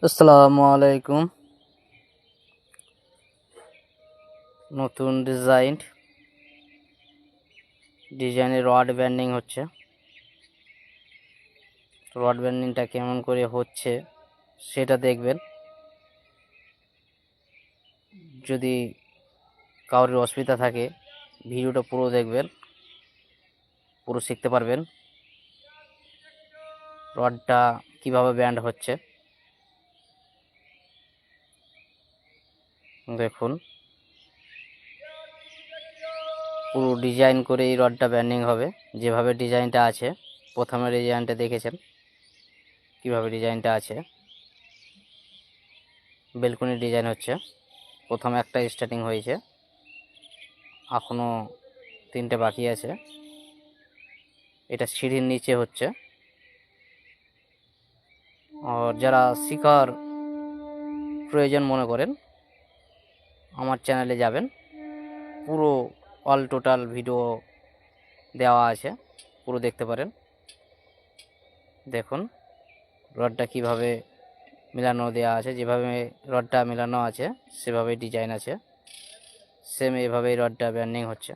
আসসালামু আলাইকুম। নতুন ডিজাইনের রড ব্যান্ডিং হচ্ছে। রড ব্যান্ডিংটা কেমন করে হচ্ছে সেটা দেখবেন। যদি কারোর অসুবিধা থাকে ভিডিওটা পুরো দেখবেন, পুরো শিখতে পারবেন রডটা কিভাবে ব্যান্ড হচ্ছে। দেখুন, পুরো ডিজাইন করে এই রডটা ব্যান্ডিং হবে। যেভাবে ডিজাইনটা আছে, প্রথমে ডিজাইনটা দেখেছেন কিভাবে ডিজাইনটা আছে। বেলকনি ডিজাইন হচ্ছে, প্রথমে একটা স্টার্টিং হয়েছে, এখনো 3টে বাকি আছে। এটা সিঁড়ির নিচে হচ্ছে। আর যারা শিখার প্রয়োজন মনে করেন আমার চ্যানেলে যাবেন, পুরো অল টোটাল ভিডিও দেওয়া আছে, পুরো দেখতে পারেন। দেখুন রডটা কিভাবে মেলানো দেওয়া আছে, যেভাবে রডটা মেলানো আছে সেভাবেই ডিজাইন আছে, সেম এভাবেই রডটা ব্যান্ডিং হচ্ছে।